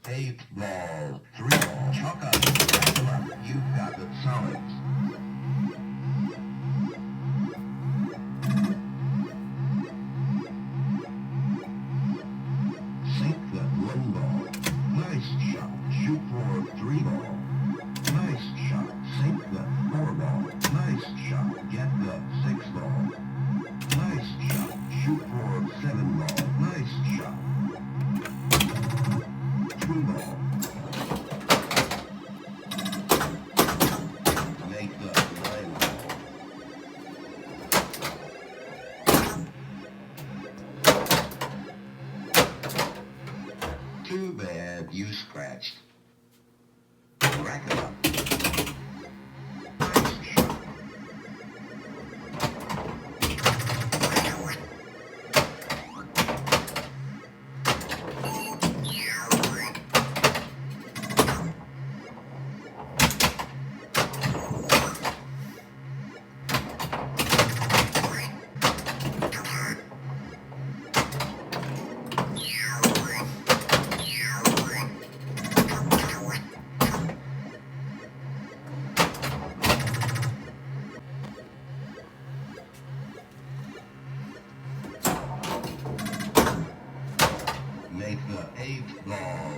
8 ball, 3 ball, chalk up, stack 'em up, you've got the solids. Sink the 1 ball, nice shot, shoot for 3 ball, nice shot, sink the 4 ball, nice shot, get the 6 ball, nice shot, shoot for 7 ball, nice shot, 2 ball. Make the 9 ball. Too bad you scratched. Rack it up. Nice shot. Make the 8 ball.